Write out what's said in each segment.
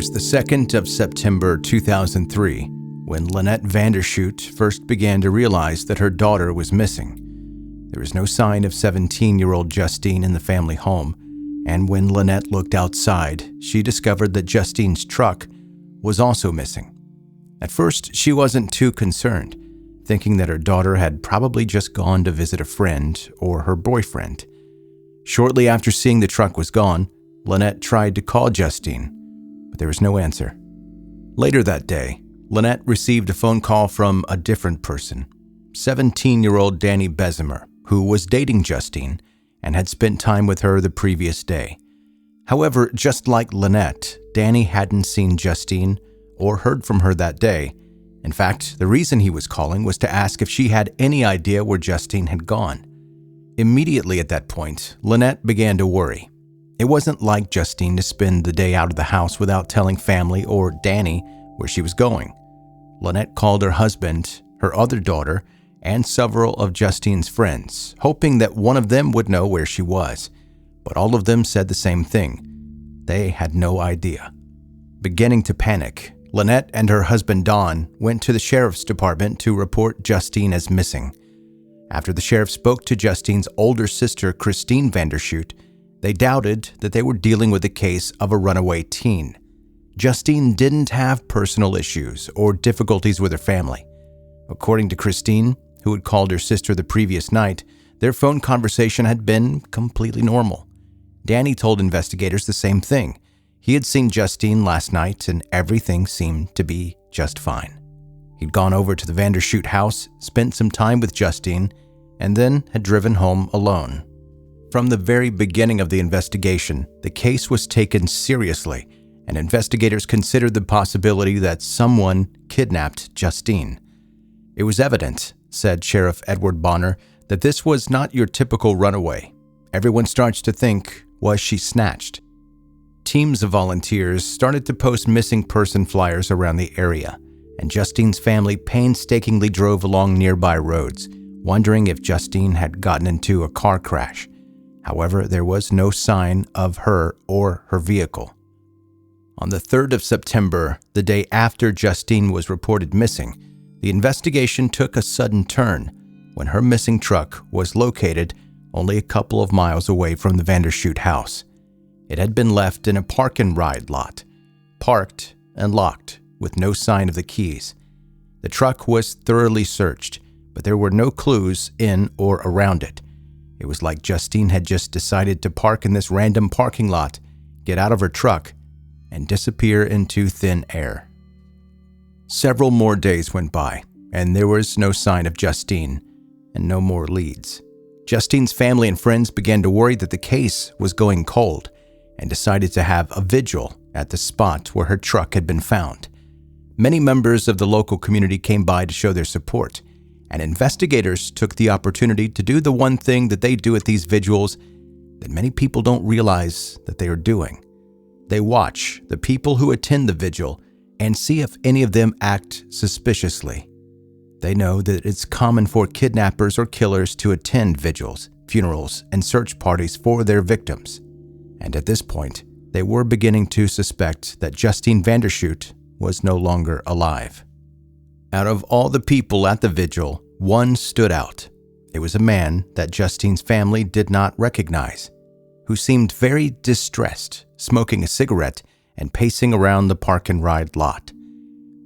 was the 2nd of September 2003 when Lynette Vanderschoot first began to realize that her daughter was missing. There was no sign of 17-year-old Justine in the family home, and when Lynette looked outside, she discovered that Justine's truck was also missing. At first, she wasn't too concerned, thinking that her daughter had probably just gone to visit a friend or her boyfriend. Shortly after seeing the truck was gone, Lynette tried to call Justine, but there was no answer. Later that day, Lynette received a phone call from a different person, 17-year-old Danny Bezimer, who was dating Justine and had spent time with her the previous day. However, just like Lynette, Danny hadn't seen Justine or heard from her that day. In fact, the reason he was calling was to ask if she had any idea where Justine had gone. Immediately at that point, Lynette began to worry. It wasn't like Justine to spend the day out of the house without telling family or Danny where she was going. Lynette called her husband, her other daughter, and several of Justine's friends, hoping that one of them would know where she was. But all of them said the same thing. They had no idea. Beginning to panic, Lynette and her husband Don went to the sheriff's department to report Justine as missing. After the sheriff spoke to Justine's older sister, Justine Vanderschoot, they doubted that they were dealing with a case of a runaway teen. Justine didn't have personal issues or difficulties with her family. According to Justine, who had called her sister the previous night, their phone conversation had been completely normal. Danny told investigators the same thing. He had seen Justine last night and everything seemed to be just fine. He'd gone over to the Vanderschoot house, spent some time with Justine, and then had driven home alone. From the very beginning of the investigation, the case was taken seriously, and investigators considered the possibility that someone kidnapped Justine. It was evident, said Sheriff Edward Bonner, that this was not your typical runaway. Everyone starts to think, was she snatched? Teams of volunteers started to post missing person flyers around the area, and Justine's family painstakingly drove along nearby roads, wondering if Justine had gotten into a car crash. However, there was no sign of her or her vehicle. On the 3rd of September, the day after Justine was reported missing, the investigation took a sudden turn when her missing truck was located only a couple of miles away from the Vanderschoot house. It had been left in a park-and-ride lot, parked and locked with no sign of the keys. The truck was thoroughly searched, but there were no clues in or around it. It was like Justine had just decided to park in this random parking lot, get out of her truck, and disappear into thin air. Several more days went by, and there was no sign of Justine, and no more leads. Justine's family and friends began to worry that the case was going cold, and decided to have a vigil at the spot where her truck had been found. Many members of the local community came by to show their support, and investigators took the opportunity to do the one thing that they do at these vigils that many people don't realize that they are doing. They watch the people who attend the vigil and see if any of them act suspiciously. They know that it's common for kidnappers or killers to attend vigils, funerals, and search parties for their victims. And at this point, they were beginning to suspect that Justine Vanderschoot was no longer alive. Out of all the people at the vigil, one stood out. It was a man that Justine's family did not recognize, who seemed very distressed, smoking a cigarette and pacing around the park-and-ride lot.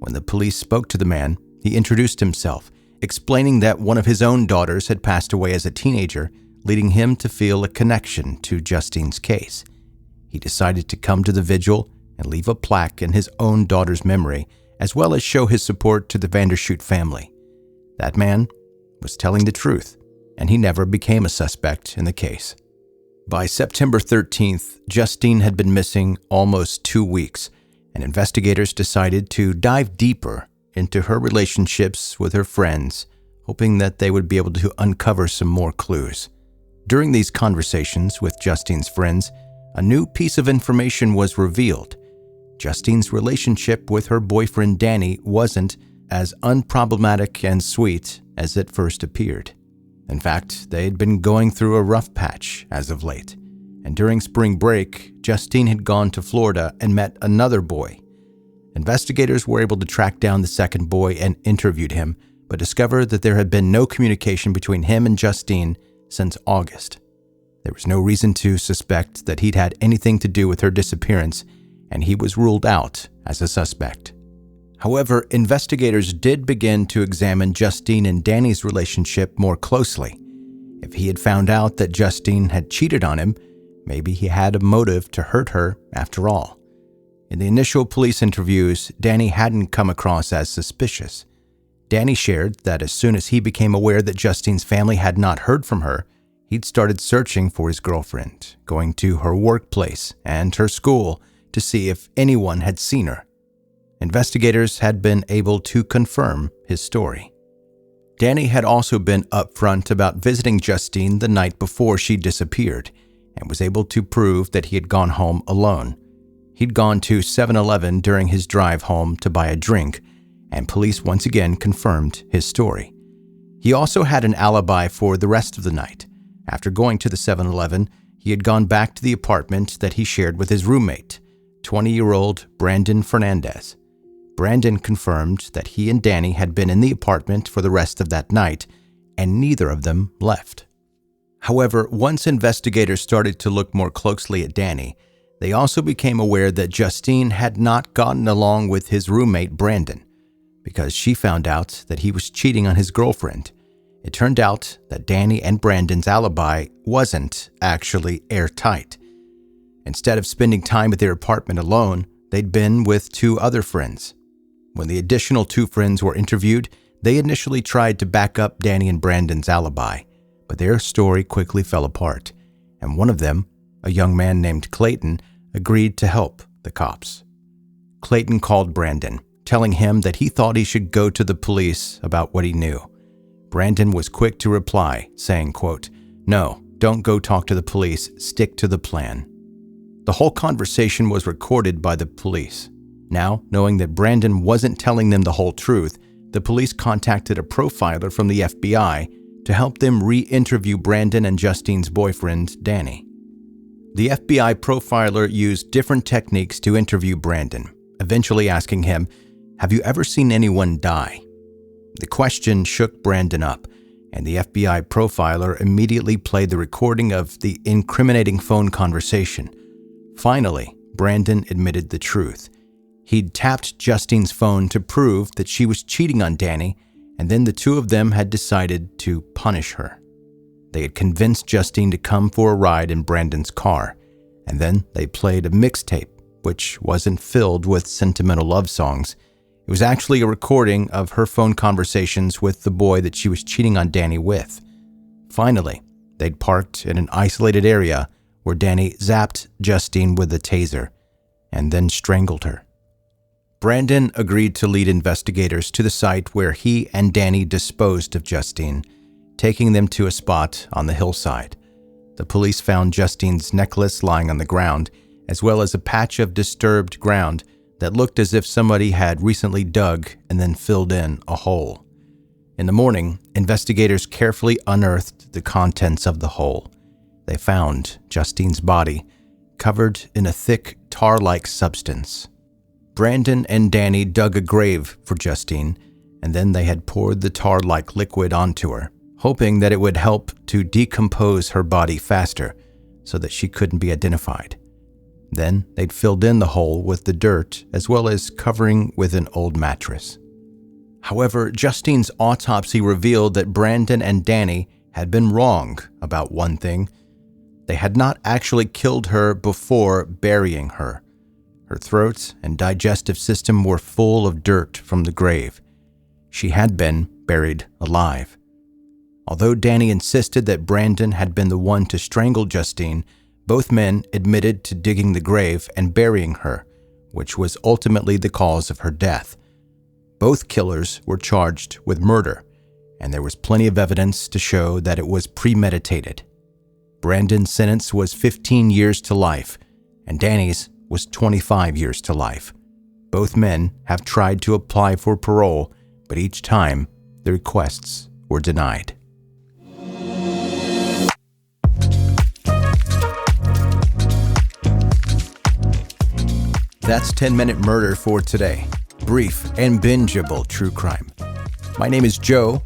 When the police spoke to the man, he introduced himself, explaining that one of his own daughters had passed away as a teenager, leading him to feel a connection to Justine's case. He decided to come to the vigil and leave a plaque in his own daughter's memory, as well as show his support to the Vanderschoot family. That man was telling the truth, and he never became a suspect in the case. By September 13th, Justine had been missing almost 2 weeks, and investigators decided to dive deeper into her relationships with her friends, hoping that they would be able to uncover some more clues. During these conversations with Justine's friends, a new piece of information was revealed. Justine's relationship with her boyfriend Danny wasn't as unproblematic and sweet as it first appeared. In fact, they had been going through a rough patch as of late, and during spring break, Justine had gone to Florida and met another boy, Investigators were able to track down the second boy and interviewed him, but discovered that there had been no communication between him and Justine since August. There was no reason to suspect that he'd had anything to do with her disappearance, and he was ruled out as a suspect. However, investigators did begin to examine Justine and Danny's relationship more closely. If he had found out that Justine had cheated on him, maybe he had a motive to hurt her after all. In the initial police interviews, Danny hadn't come across as suspicious. Danny shared that as soon as he became aware that Justine's family had not heard from her, he'd started searching for his girlfriend, going to her workplace and her school to see if anyone had seen her. Investigators had been able to confirm his story. Danny had also been upfront about visiting Justine the night before she disappeared and was able to prove that he had gone home alone. He'd gone to 7-Eleven during his drive home to buy a drink, and police once again confirmed his story. He also had an alibi for the rest of the night. After going to the 7-Eleven, he had gone back to the apartment that he shared with his roommate, 20-year-old Brandon Fernandez. Brandon confirmed that he and Danny had been in the apartment for the rest of that night, and neither of them left. However, once investigators started to look more closely at Danny, they also became aware that Justine had not gotten along with his roommate Brandon, because she found out that he was cheating on his girlfriend. It turned out that Danny and Brandon's alibi wasn't actually airtight. Instead of spending time at their apartment alone, they'd been with two other friends. When the additional two friends were interviewed, they initially tried to back up Danny and Brandon's alibi, but their story quickly fell apart, and one of them, a young man named Clayton, agreed to help the cops. Clayton called Brandon, telling him that he thought he should go to the police about what he knew. Brandon was quick to reply, saying, quote, "No, don't go talk to the police, stick to the plan." The whole conversation was recorded by the police. Now, knowing that Brandon wasn't telling them the whole truth, the police contacted a profiler from the FBI to help them re-interview Brandon and Justine's boyfriend, Danny. The FBI profiler used different techniques to interview Brandon, eventually asking him, "Have you ever seen anyone die?" The question shook Brandon up, and the FBI profiler immediately played the recording of the incriminating phone conversation. Finally, Brandon admitted the truth. He'd tapped Justine's phone to prove that she was cheating on Danny, and then the two of them had decided to punish her. They had convinced Justine to come for a ride in Brandon's car, and then they played a mixtape, which wasn't filled with sentimental love songs. It was actually a recording of her phone conversations with the boy that she was cheating on Danny with. Finally, they'd parked in an isolated area where Danny zapped Justine with a taser and then strangled her. Brandon agreed to lead investigators to the site where he and Danny disposed of Justine, taking them to a spot on the hillside. The police found Justine's necklace lying on the ground, as well as a patch of disturbed ground that looked as if somebody had recently dug and then filled in a hole. In the morning, investigators carefully unearthed the contents of the hole. They found Justine's body covered in a thick tar-like substance. Brandon and Danny dug a grave for Justine, and then they had poured the tar-like liquid onto her, hoping that it would help to decompose her body faster so that she couldn't be identified. Then they'd filled in the hole with the dirt as well as covering with an old mattress. However, Justine's autopsy revealed that Brandon and Danny had been wrong about one thing. They had not actually killed her before burying her. Her throat and digestive system were full of dirt from the grave. She had been buried alive. Although Danny insisted that Brandon had been the one to strangle Justine, both men admitted to digging the grave and burying her, which was ultimately the cause of her death. Both killers were charged with murder, and there was plenty of evidence to show that it was premeditated. Brandon's sentence was 15 years to life, and Danny's was 25 years to life. Both men have tried to apply for parole, but each time the requests were denied. That's 10-Minute Murder for today. Brief and bingeable true crime. My name is Joe.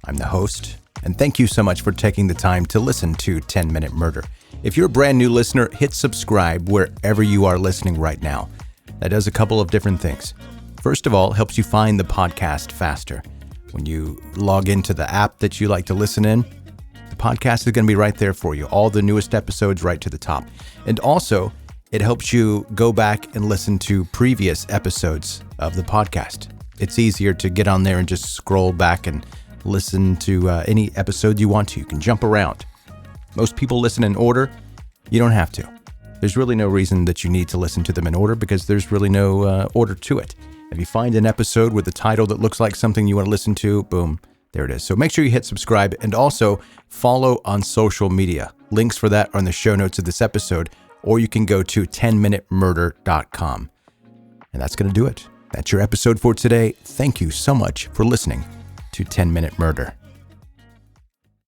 I'm the host. And thank you so much for taking the time to listen to 10-Minute Murder. If you're a brand new listener, hit subscribe wherever you are listening right now. That does a couple of different things. First of all, it helps you find the podcast faster. When you log into the app that you like to listen in, the podcast is going to be right there for you. All the newest episodes right to the top. And also, it helps you go back and listen to previous episodes of the podcast. It's easier to get on there and just scroll back and listen to any episode you want to. You can jump around. Most people listen in order. You don't have to. There's really no reason that you need to listen to them in order because there's really no order to it. If you find an episode with a title that looks like something you want to listen to, boom, there it is. So make sure you hit subscribe and also follow on social media. Links for that are in the show notes of this episode, or you can go to 10minutemurder.com. And that's going to do it. That's your episode for today. Thank you so much for listening to 10-Minute Murder.